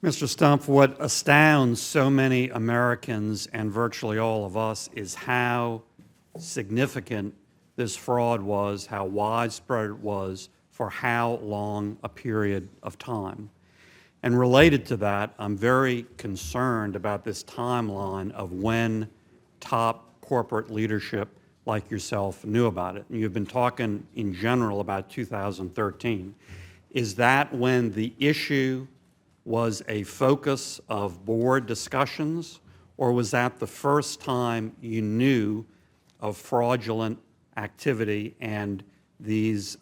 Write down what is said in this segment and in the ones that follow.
Mr. Stumpf, what astounds so many Americans and virtually all of us is how significant this fraud was, how widespread it was, for how long a period of time. And related to that, I'm very concerned about this timeline of when top corporate leadership like yourself knew about it. And you've been talking in general about 2013. Is that when the issue was a focus of board discussions, or was that the first time you knew of fraudulent activity and these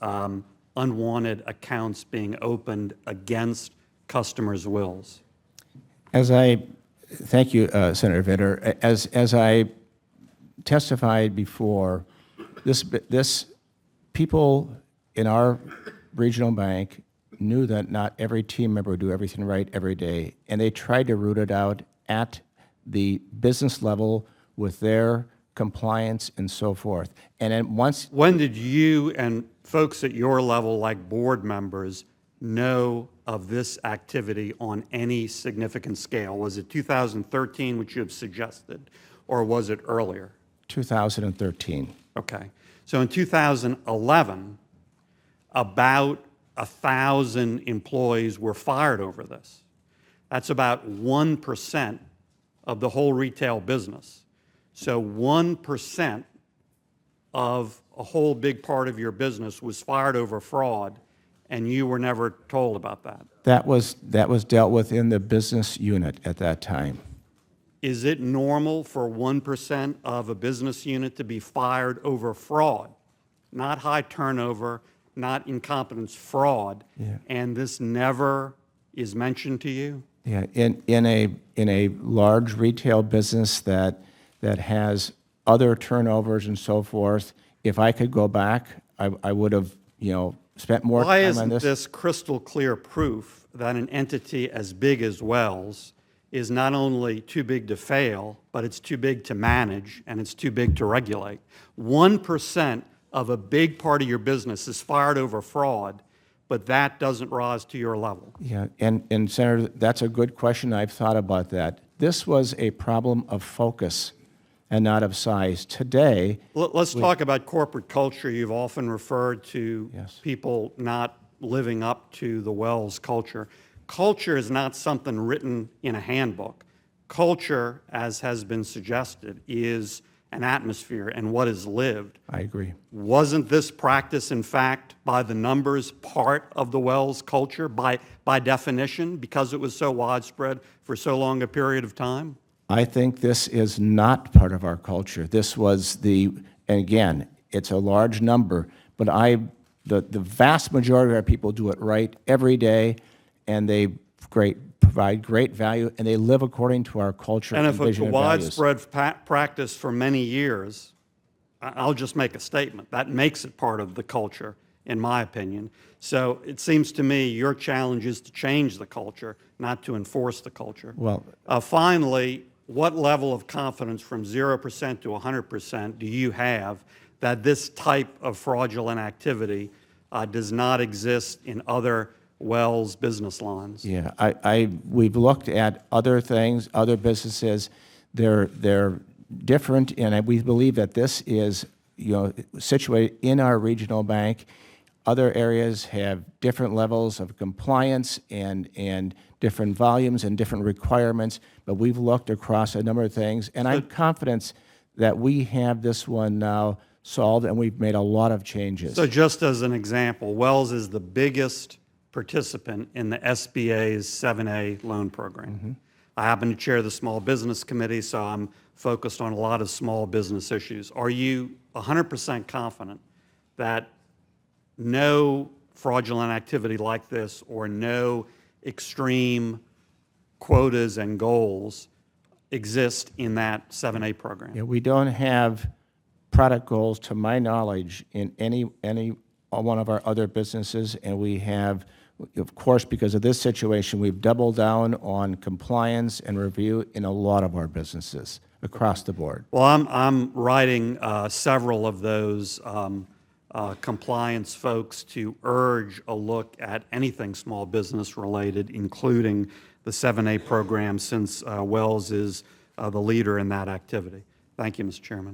unwanted accounts being opened against customers' wills? Thank you, Senator Vitter. As I testified before, this people in our regional bank knew that not every team member would do everything right every day, and they tried to root it out at the business level with their compliance and so forth. And then once... When did you and folks at your level, like board members, know of this activity on any significant scale? Was it 2013, which you have suggested, or was it earlier? 2013. Okay. So in 2011, about 1,000 employees were fired over this. That's about 1% of the whole retail business. So 1% of a whole big part of your business was fired over fraud, and you were never told about that. That was dealt with in the business unit at that time. Is it normal for 1% of a business unit to be fired over fraud? Not high turnover, not incompetence, fraud, Yeah. And this never is mentioned to you? Yeah, in a large retail business that has other turnovers and so forth, if I could go back, I would have, spent more Why time on isn't this. this crystal clear proof that an entity as big as Wells is not only too big to fail, but it's too big to manage and it's too big to regulate? 1% of a big part of your business is fired over fraud, but that doesn't rise to your level. Yeah, and Senator, that's a good question. I've thought about that. This was a problem of focus and not of size. Today... Let's talk about corporate culture. You've often referred to Yes. people not living up to the Wells culture. Culture is not something written in a handbook. Culture, as has been suggested, is an atmosphere and what is lived. I agree. Wasn't this practice, in fact, by the numbers, part of the Wells culture by definition, because it was so widespread for so long a period of time? I think this is not part of our culture. This was and again, it's a large number, but the vast majority of our people do it right every day, and they provide great value, and they live according to our culture and if it's vision a and values. widespread practice for many years, I'll just make a statement. That makes it part of the culture, in my opinion. So it seems to me your challenge is to change the culture, not to enforce the culture. Well, finally, what level of confidence from 0% to 100% do you have that this type of fraudulent activity does not exist in other Wells business lines? yeah, we've looked at other things, other businesses. They're different, and we believe that this is, situated in our regional bank. Other areas have different levels of compliance and different volumes and different requirements, but we've looked across a number of things, and I'm confident that we have this one now solved, and we've made a lot of changes. So just as an example, Wells is the biggest participant in the SBA's 7A loan program. Mm-hmm. I happen to chair the Small Business Committee, so I'm focused on a lot of small business issues. Are you 100% confident that no fraudulent activity like this or no extreme quotas and goals exist in that 7A program? Yeah, we don't have product goals, to my knowledge, in any one of our other businesses, and we have, of course, because of this situation, we've doubled down on compliance and review in a lot of our businesses across the board. Well, I'm writing several of those compliance folks to urge a look at anything small business related, including the the 7A program since Wells is the leader in that activity. Thank you, Mr. Chairman.